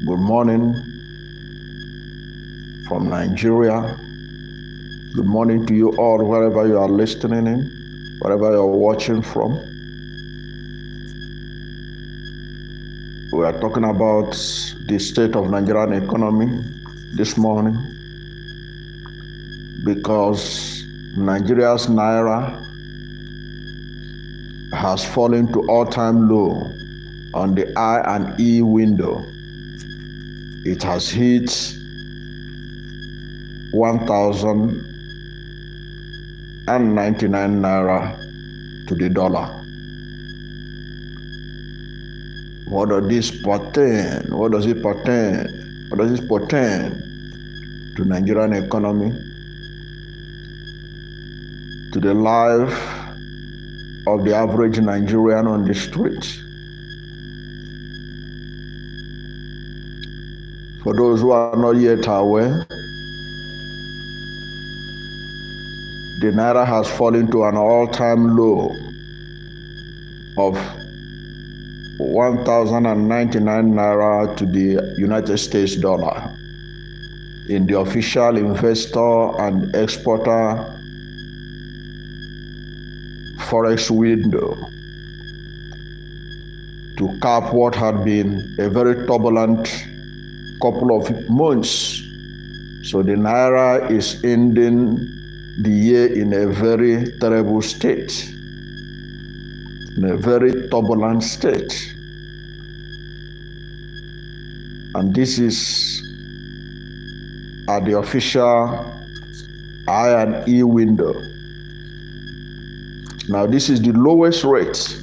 Good morning from Nigeria. Good morning to you all, wherever you are listening in, wherever you are watching from. We are talking about the state of Nigerian economy this morning because Nigeria's Naira has fallen to all-time low on the I and E window. It has hit 1,099 Naira to the dollar. What does this portend? What does it portend? What does this portend to Nigerian economy, to the life of the average Nigerian on the street? For those who are not yet aware, the Naira has fallen to an all-time low of 1,099 Naira to the United States dollar in the official investor and exporter forex window to cap what had been a very turbulent couple of months. So the Naira is ending the year in a very terrible state, in a very turbulent state. And this is at the official I and E window. Now this is the lowest rate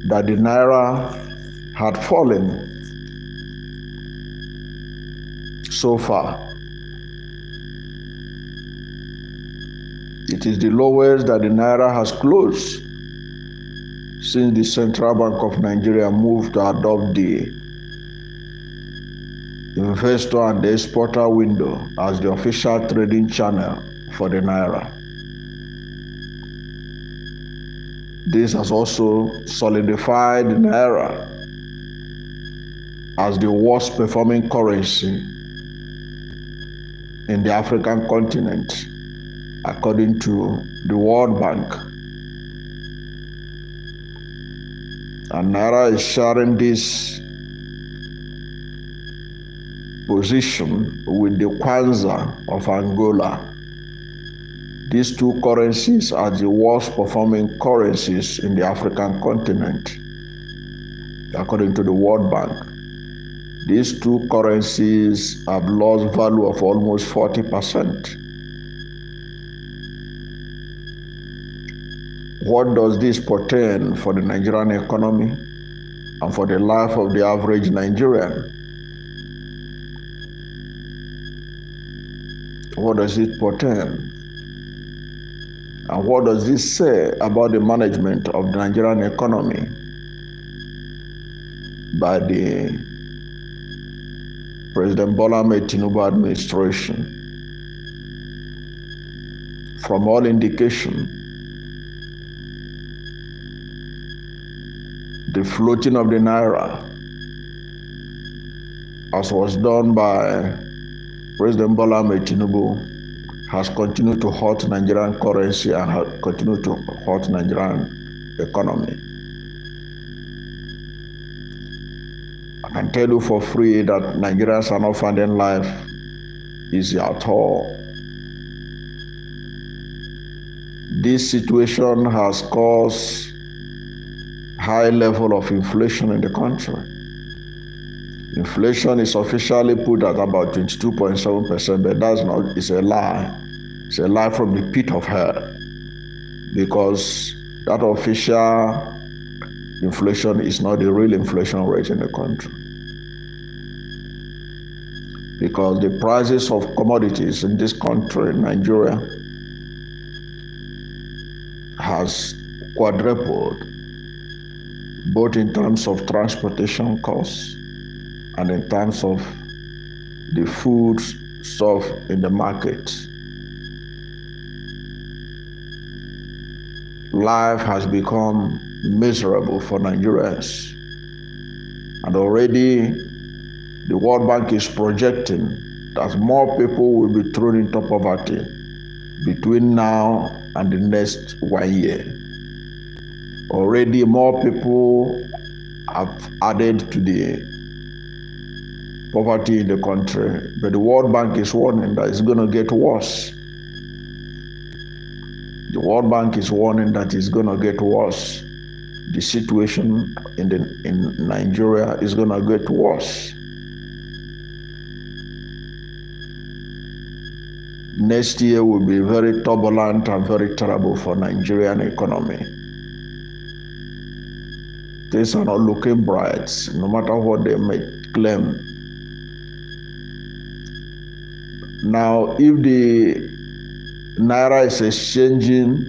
that the Naira had fallen so far. It is the lowest that the Naira has closed since the Central Bank of Nigeria moved to adopt the investor and exporter window as the official trading channel for the Naira. This has also solidified the Naira as the worst performing currency in the African continent, according to the World Bank. And Naira is sharing this position with the Kwanza of Angola. These two currencies are the worst performing currencies in the African continent, according to the World Bank. These two currencies have lost value of almost 40%. What does this portend for the Nigerian economy and for the life of the average Nigerian? What does it portend? And what does this say about the management of the Nigerian economy by the President Bola Ahmed Tinubu administration? From all indication, the floating of the Naira, as was done by President Bola Ahmed Tinubu, has continued to hurt Nigerian currency and has continued to hurt Nigerian economy. I can tell you for free that Nigerians are not finding life easy at all. This situation has caused high level of inflation in the country. Inflation is officially put at about 22.7%, but that's not, it's a lie. It's a lie from the pit of hell, because that official inflation is not the real inflation rate in the country. Because the prices of commodities in this country, Nigeria, has quadrupled, both in terms of transportation costs and in terms of the food stuff in the market. Life has become miserable for Nigerians. And already The World Bank is projecting that more people will be thrown into poverty between now and the next 1 year. Already more people have added to the poverty in the country, but the World Bank is warning that it's going to get worse. The World Bank is warning that it's going to get worse. The situation in Nigeria is going to get worse. Next year will be very turbulent and very terrible for Nigerian economy. Things are not looking bright, no matter what they may claim. Now, if the Naira is exchanging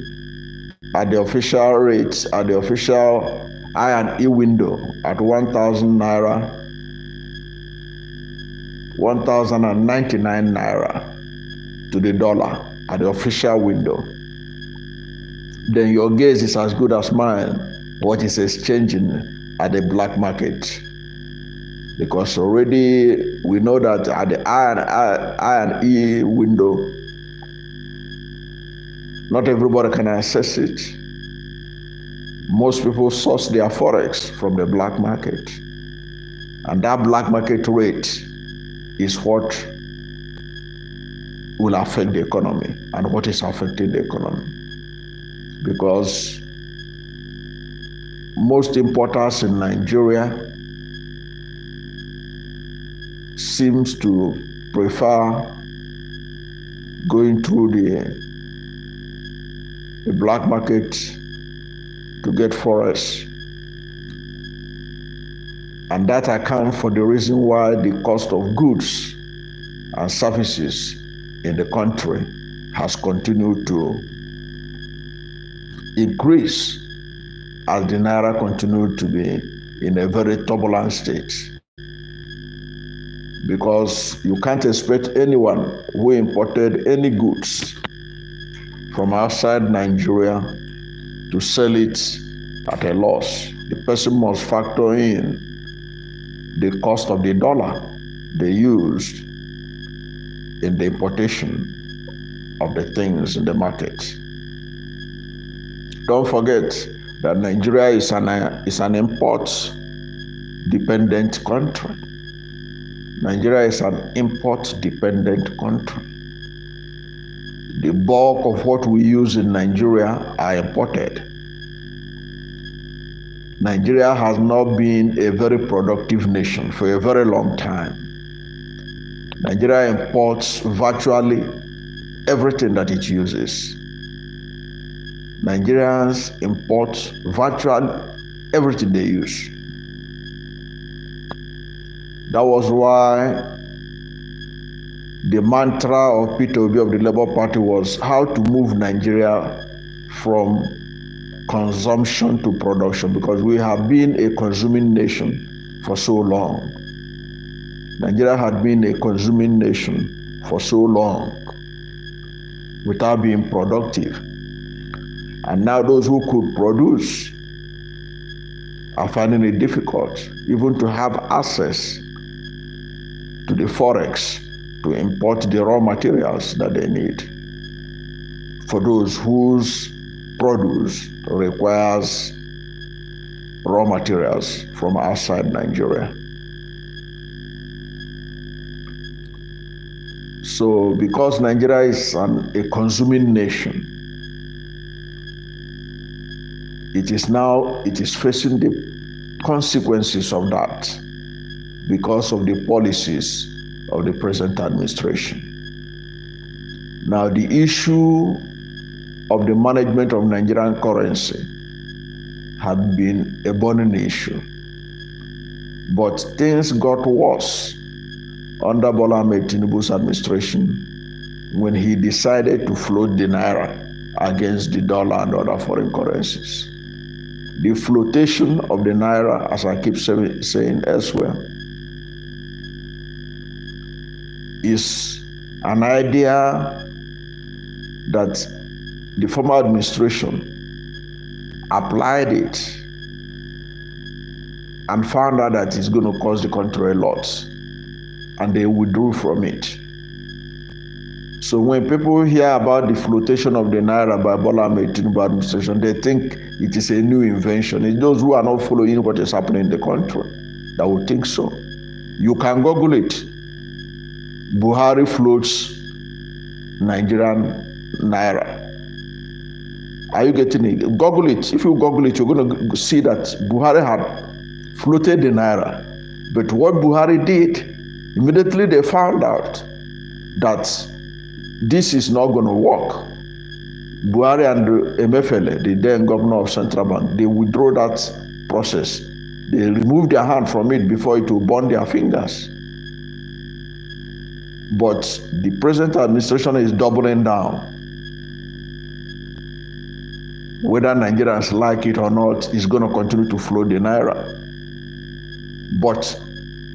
at the official rates, at the official I and E window at 1,000 Naira, 1,099 Naira to the dollar at the official window, then your guess is as good as mine what is exchanging at the black market. Because already we know that at the I and E window, not everybody can access it. Most people source their forex from the black market. And that black market rate is what will affect the economy and what is affecting the economy. Because most importers in Nigeria seems to prefer going through the black market to get forex. And that accounts for the reason why the cost of goods and services in the country has continued to increase as the Naira continued to be in a very turbulent state. Because you can't expect anyone who imported any goods from outside Nigeria to sell it at a loss. The person must factor in the cost of the dollar they used in the importation of the things in the market. Don't forget that Nigeria is an import-dependent country. Nigeria is an import-dependent country. The bulk of what we use in Nigeria are imported. Nigeria has not been a very productive nation for a very long time. Nigeria imports virtually everything that it uses. Nigerians import virtually everything they use. That was why the mantra of Peter Obi of the Labour Party was how to move Nigeria from consumption to production, because we have been a consuming nation for so long. Nigeria had been a consuming nation for so long without being productive. And now those who could produce are finding it difficult even to have access to the forex to import the raw materials that they need for those whose produce requires raw materials from outside Nigeria. So because Nigeria is a consuming nation, it is facing the consequences of that because of the policies of the present administration. Now, the issue of the management of Nigerian currency had been a burning issue, but things got worse under Bola Ahmed Tinubu's administration when he decided to float the Naira against the dollar and other foreign currencies. The flotation of the Naira, as I keep saying elsewhere, is an idea that the former administration applied it and found out that it's going to cost the country a lot. and they withdrew from it. So when people hear about the flotation of the Naira by Bola Ahmed Tinubu administration, they think it is a new invention. It's those who are not following what is happening in the country that will think so. You can Google it. Buhari floats Nigerian Naira. Are you getting it? Google it. If you Google it, you're going to see that Buhari had floated the Naira. But what Buhari did, immediately they found out that this is not going to work. Buhari and Emefiele, the then governor of Central Bank, they withdrew that process. They removed their hand from it before it will burn their fingers. But the present administration is doubling down. Whether Nigerians like it or not, is going to continue to float the Naira. But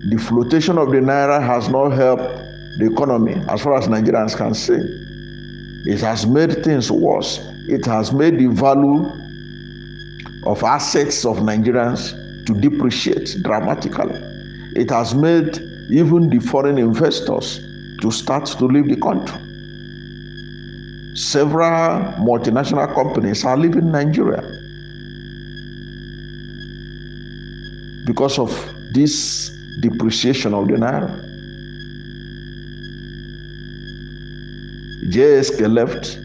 the flotation of the Naira has not helped the economy as far as Nigerians can see. It has made things worse. It has made the value of assets of Nigerians to depreciate dramatically. It has made even the foreign investors to start to leave the country. Several multinational companies are leaving Nigeria because of this depreciation of the Naira. JSK left,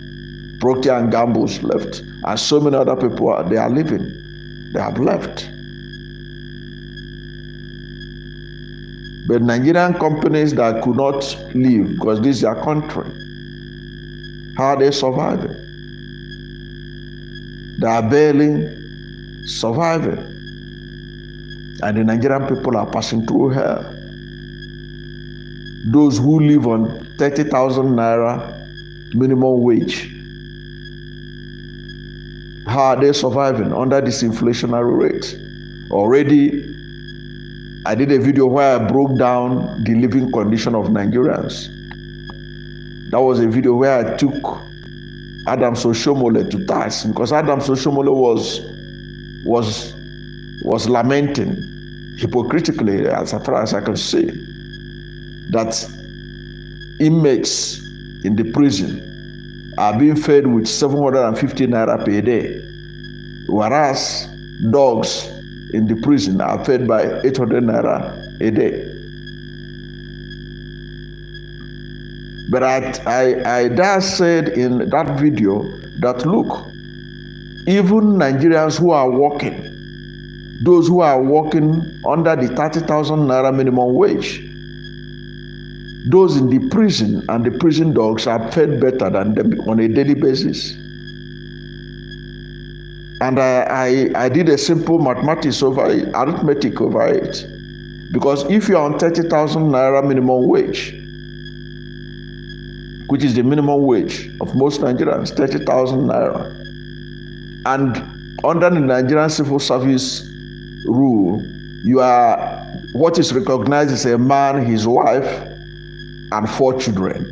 Procter & Gamble's left, and so many other people they are leaving. They have left. But Nigerian companies that could not leave because this is their country, how are they surviving? They are barely surviving. And the Nigerian people are passing through hell. Those who live on 30,000 Naira minimum wage, how are they surviving under this inflationary rate? Already, I did a video where I broke down the living condition of Nigerians. That was a video where I took Adams Oshomole to task because Adams Oshomole was lamenting hypocritically, as far as I can see, that inmates in the prison are being fed with 750 Naira per day, whereas dogs in the prison are fed by 800 Naira a day. But I dare said in that video that look, even Nigerians who are working, those who are working under the 30,000 Naira minimum wage, those in the prison and the prison dogs are fed better than them on a daily basis. And I did a simple mathematics over it, arithmetic over it. Because if you are on 30,000 Naira minimum wage, which is the minimum wage of most Nigerians, 30,000 Naira, and under the Nigerian Civil Service rule, you are what is recognized as a man, his wife, and 4 children.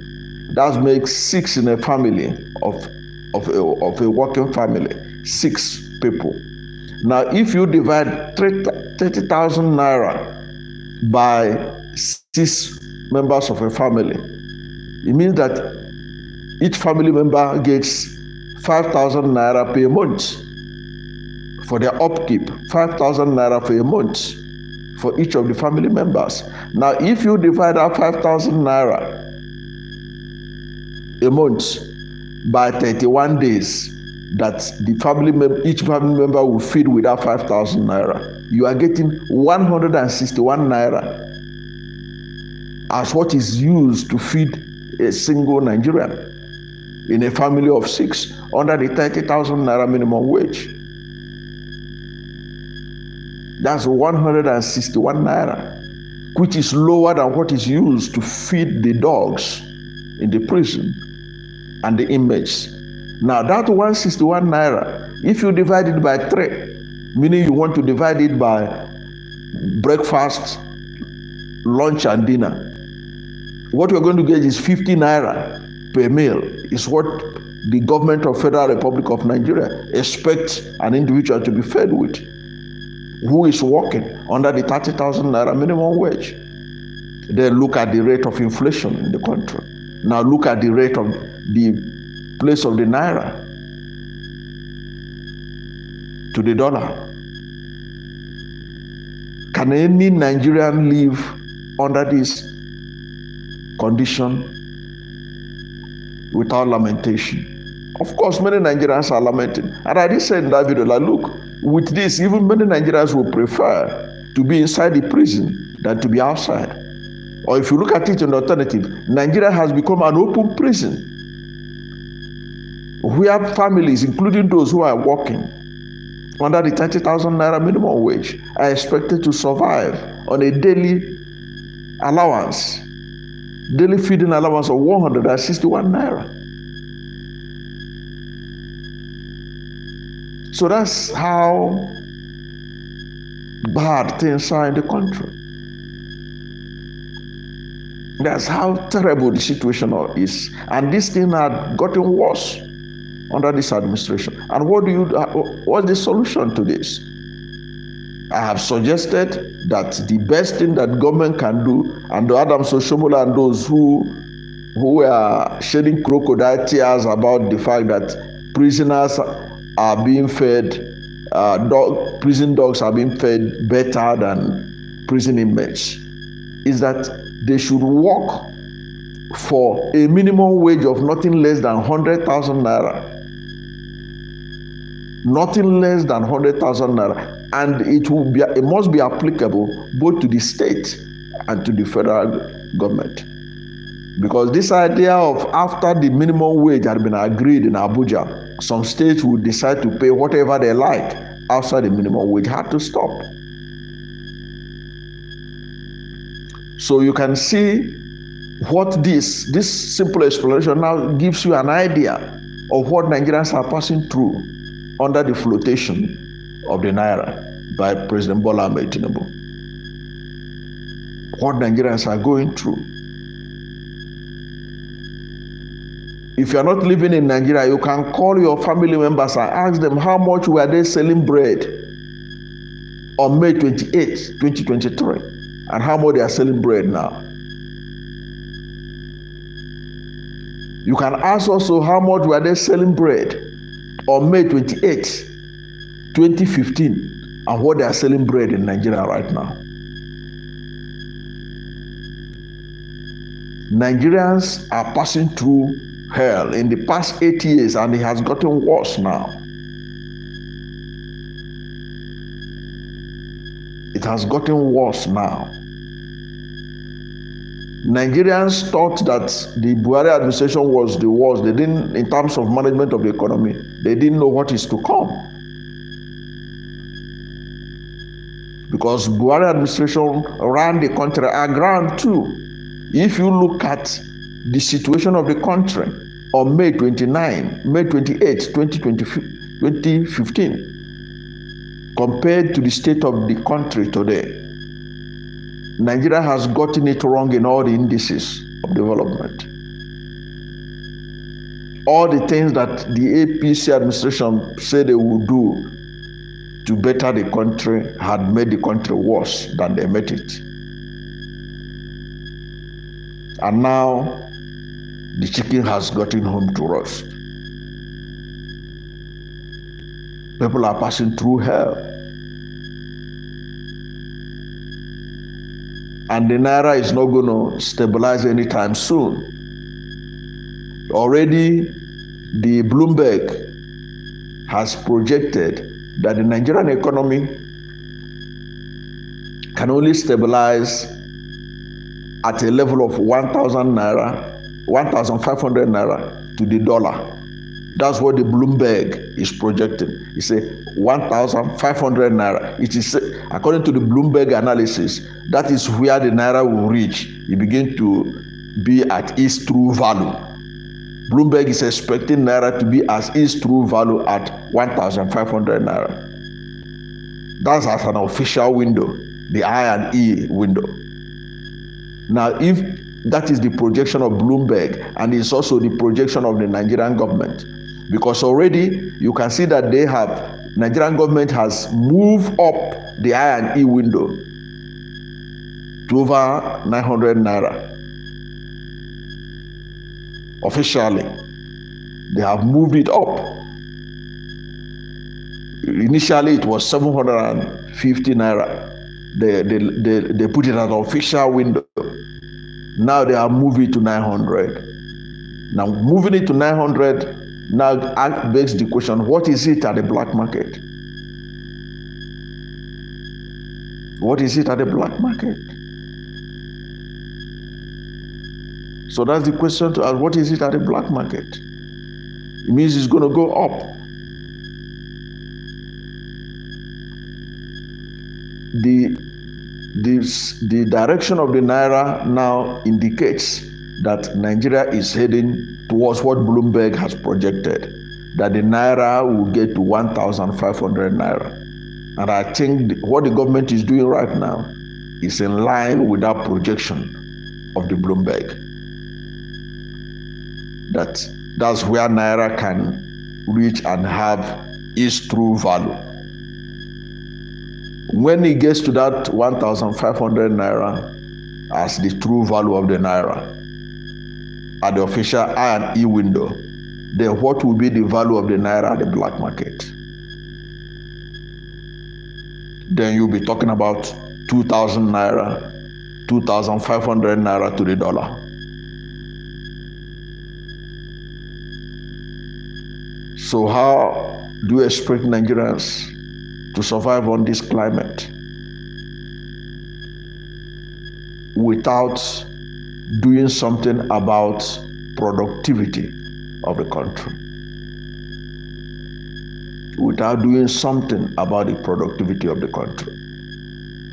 That makes 6 in a family of a working family, 6 people. Now, if you divide 30,000 Naira by 6 members of a family, it means that each family member gets 5,000 Naira per month for their upkeep, 5,000 Naira per month for each of the family members. Now, if you divide that 5,000 Naira a month by 31 days, that each family member will feed with that 5,000 Naira, you are getting 161 Naira as what is used to feed a single Nigerian in a family of 6 under the 30,000 Naira minimum wage. That's 161 Naira, which is lower than what is used to feed the dogs in the prison and the inmates. Now that 161 Naira, if you divide it by 3, meaning you want to divide it by breakfast, lunch and dinner, what you're going to get is 50 Naira per meal, is what the government of Federal Republic of Nigeria expects an individual to be fed with, who is working under the 30,000 Naira minimum wage. Then look at the rate of inflation in the country. Now look at the rate of the place of the naira to the dollar. Can any Nigerian live under this condition without lamentation? Of course, many Nigerians are lamenting. And I did say in that video, like, look, with this, even many Nigerians will prefer to be inside the prison than to be outside. Or if you look at it in the alternative, Nigeria has become an open prison where families, including those who are working under the 30,000 naira minimum wage, are expected to survive on a daily allowance, daily feeding allowance of 161 naira. So that's how bad things are in the country. That's how terrible the situation is. And this thing had gotten worse under this administration. And what's the solution to this? I have suggested that the best thing that government can do, and the Adams Oshomola and those who are shedding crocodile tears about the fact that prisoners are being fed, prison dogs are being fed better than prison inmates, is that they should work for a minimum wage of nothing less than 100,000 naira. Nothing less than 100,000 naira. And it must be applicable both to the state and to the federal government. Because this idea of after the minimum wage had been agreed in Abuja, some states would decide to pay whatever they like outside the minimum wage had to stop. So you can see what this simple explanation now gives you an idea of what Nigerians are passing through under the flotation of the naira by President Bola Ahmed Tinubu. What Nigerians are going through. If you are not living in Nigeria, you can call your family members and ask them how much were they selling bread on May 28, 2023, and how much they are selling bread now. You can ask also how much were they selling bread on May 28, 2015, and what they are selling bread in Nigeria right now. Nigerians are passing through hell in the past 8 years, and it has gotten worse now. It has gotten worse now. Nigerians thought that the Buhari administration was the worst. They didn't, in terms of management of the economy, they didn't know what is to come. Because Buhari administration ran the country aground too. If you look at the situation of the country on May 28, 2015, compared to the state of the country today, Nigeria has gotten it wrong in all the indices of development. All the things that the APC administration said they would do to better the country had made the country worse than they made it. And now the chicken has gotten home to roost. People are passing through hell. And the naira is not going to stabilize anytime soon. Already, the Bloomberg has projected that the Nigerian economy can only stabilize at a level of 1,000 naira, 1,500 naira to the dollar. That's what the Bloomberg is projecting. It's a 1,500 naira. It is, according to the Bloomberg analysis, that is where the naira will reach. It begin to be at its true value. Bloomberg is expecting naira to be at its true value at 1,500 naira. That's as an official window, the I&E window. Now, if that is the projection of Bloomberg, and it's also the projection of the Nigerian government, because already you can see that Nigerian government has moved up the I&E window to over 900 naira. Officially, they have moved it up. Initially, it was 750 naira. They put it as an official window. Now they have moved it to 900. Now moving it to 900 now begs the question, what is it at the black market? What is it at the black market? So that's the question to ask, what is it at the black market? It means it's going to go up. The direction of the Naira now indicates that Nigeria is heading towards what Bloomberg has projected, that the Naira will get to 1,500 Naira. And I think what the government is doing right now is in line with that projection of the Bloomberg. That's where Naira can reach and have its true value. When it gets to that 1,500 Naira as the true value of the Naira at the official I and E window, then what will be the value of the Naira at the black market? Then you'll be talking about 2,000 Naira, 2,500 Naira to the dollar. So how do you expect Nigerians to survive on this climate without doing something about productivity of the country? Without doing something about the productivity of the country.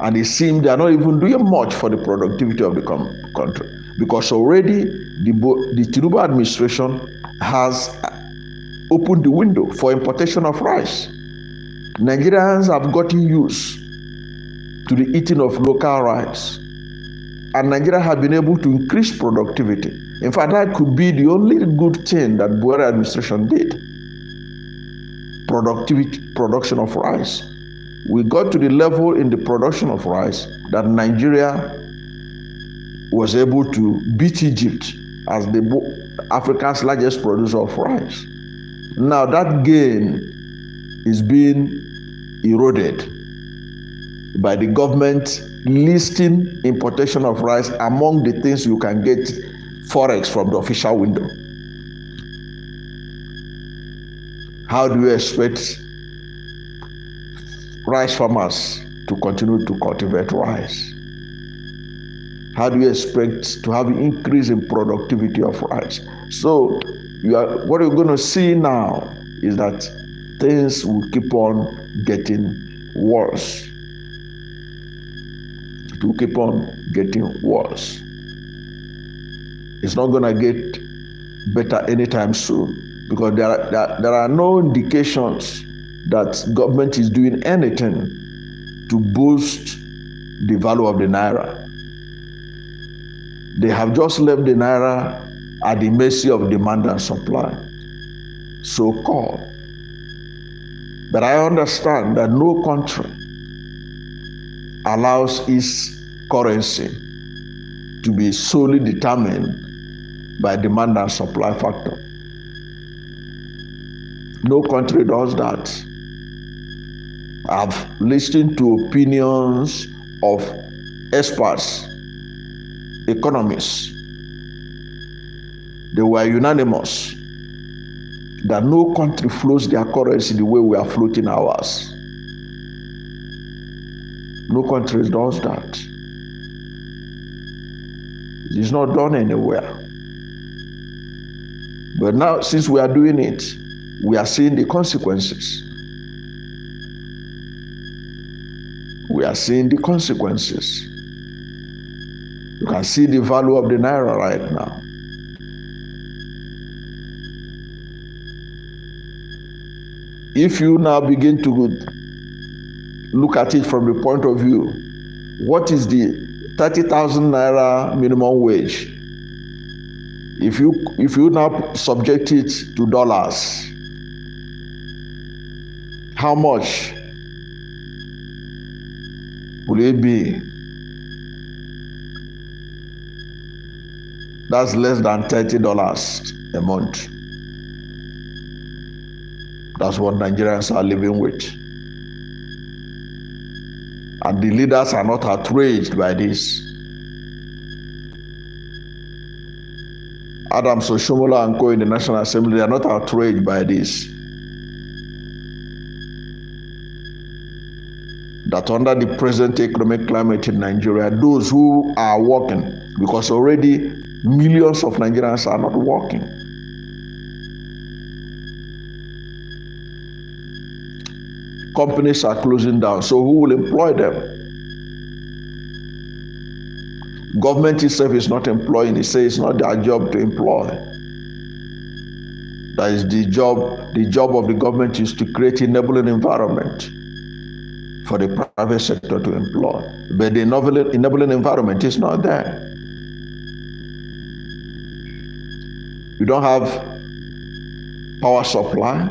And it seems they are not even doing much for the productivity of the country, because already the Tinubu administration has opened the window for importation of rice. Nigerians have gotten used to the eating of local rice, and Nigeria has been able to increase productivity. In fact, that could be the only good thing that Buhari administration did. Production of rice. We got to the level in the production of rice that Nigeria was able to beat Egypt as Africa's largest producer of rice. Now that gain is being eroded by the government listing importation of rice among the things you can get forex from the official window. How do you expect rice farmers to continue to cultivate rice? How do you expect to have an increase in productivity of rice? So what you're going to see now is that things will keep on getting worse. It will keep on getting worse. It's not going to get better anytime soon, because there are no indications that government is doing anything to boost the value of the Naira. They have just left the Naira at the mercy of demand and supply, so-called. But I understand that no country allows its currency to be solely determined by demand and supply factor. No country does that. I've listened to opinions of experts, economists. They were unanimous that no country floats their currency the way we are floating ours. No country does that. It is not done anywhere. But now, since we are doing it, we are seeing the consequences. We are seeing the consequences. You can see the value of the Naira right now. If you now begin to look at it from the point of view, what is the 30,000 Naira minimum wage? If you now subject it to dollars, how much will it be? That's less than $30 a month. That's what Nigerians are living with. And the leaders are not outraged by this. Adams Oshomola and co in the National Assembly, they are not outraged by this. That under the present economic climate in Nigeria, those who are working, because already millions of Nigerians are not working. Companies are closing down, so who will employ them? Government itself is not employing. It says it's not their job to employ. That is the job. The job of the government is to create enabling environment for the private sector to employ. But the enabling environment is not there. You don't have power supply.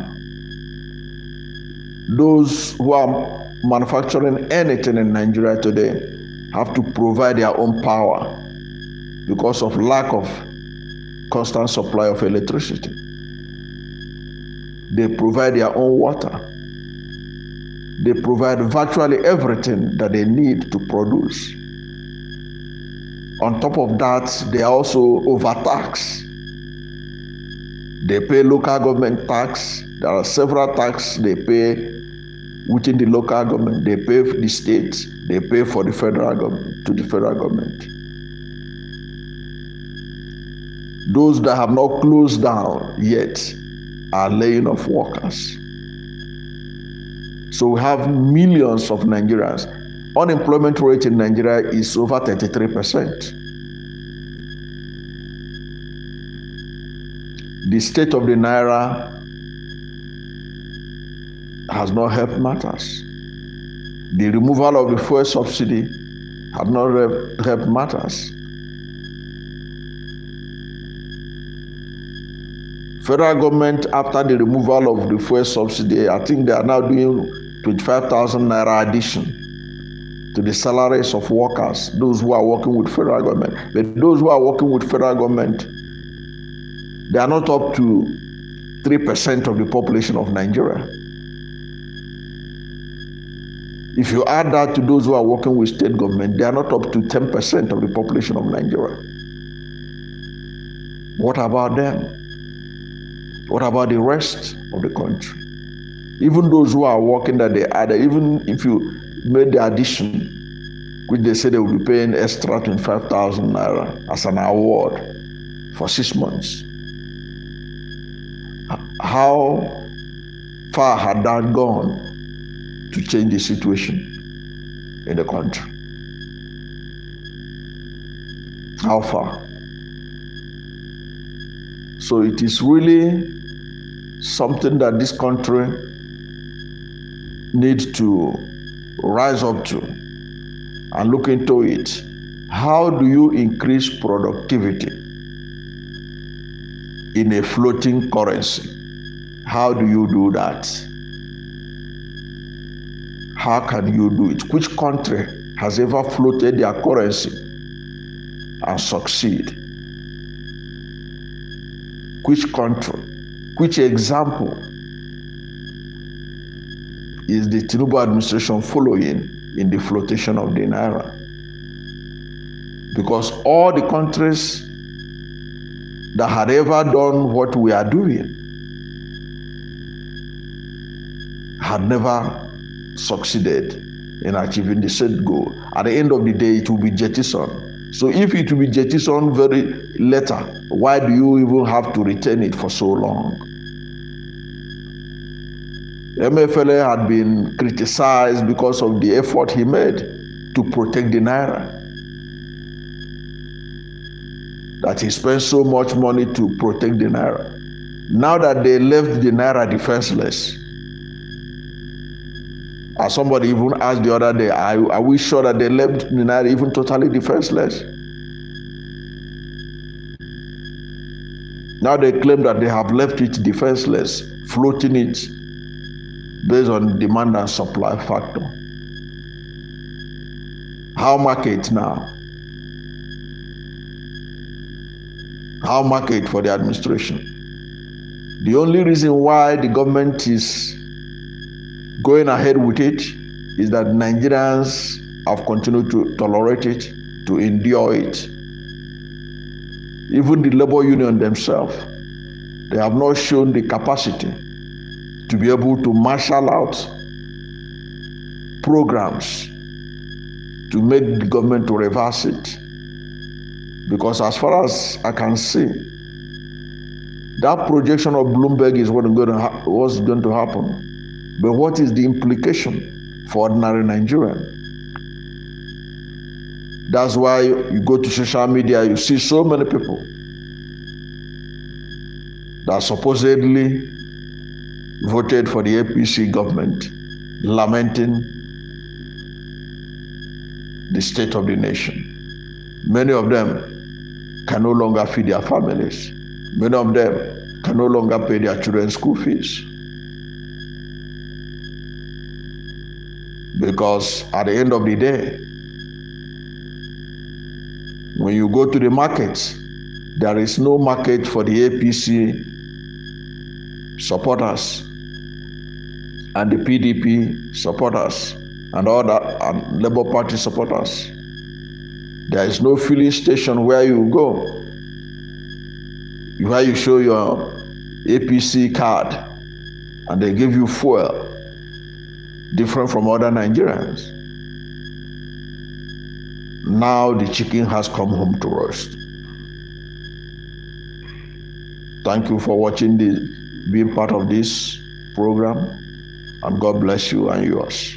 Those who are manufacturing anything in Nigeria today have to provide their own power because of lack of constant supply of electricity. They provide their own water. They provide virtually everything that they need to produce. On top of that, they are also overtaxed. They pay local government tax. There are several taxes they pay within the local government. They pay for the states. They pay for the federal government, to the federal government. Those that have not closed down yet are laying off workers. So we have millions of Nigerians. Unemployment rate in Nigeria is over 33%. The state of the Naira has not helped matters. The removal of the fuel subsidy has not helped matters. Federal government, after the removal of the fuel subsidy, I think they are now doing 25,000 Naira addition to the salaries of workers, those who are working with federal government. But those who are working with federal government, they are not up to 3% of the population of Nigeria. If you add that to those who are working with state government, they are not up to 10% of the population of Nigeria. What about them? What about the rest of the country? Even those who are working that they add, even if you made the addition, which they say they will be paying extra 25,000 Naira as an award for 6 months. How far had that gone to change the situation in the country? How far? So it is really something that this country needs to rise up to and look into it. How do you increase productivity in a floating currency? How do you do that? How can you do it? Which country has ever floated their currency and succeed? Which country? Which example is the Tinubu administration following in the flotation of the Naira? Because all the countries that had ever done what we are doing had never succeeded in achieving the set goal. At the end of the day, it will be jettisoned. So if it will be jettisoned very later, why do you even have to retain it for so long? MFLA had been criticized because of the effort he made to protect the Naira. That he spent so much money to protect the Naira. Now that they left the Naira defenseless, as somebody even asked the other day, are we sure that they left the Naira even totally defenseless? Now they claim that they have left it defenseless, floating it based on demand and supply factor. How market now? how market for the administration. The only reason why the government is going ahead with it is that Nigerians have continued to tolerate it, to endure it. Even the labor union themselves, they have not shown the capacity to be able to marshal out programs to make the government to reverse it. Because as far as I can see, that projection of Bloomberg is what's going to happen. But what is the implication for ordinary Nigerian? That's why you go to social media, you see so many people that supposedly voted for the APC government, lamenting the state of the nation. Many of them can no longer feed their families. Many of them can no longer pay their children's school fees. Because at the end of the day, when you go to the markets, there is no market for the APC supporters and the PDP supporters and all that, and Labour Party supporters. There is no filling station where you go, where you show your APC card and they give you fuel different from other Nigerians. Now the chicken has come home to roast. Thank you for watching being part of this program, and God bless you and yours.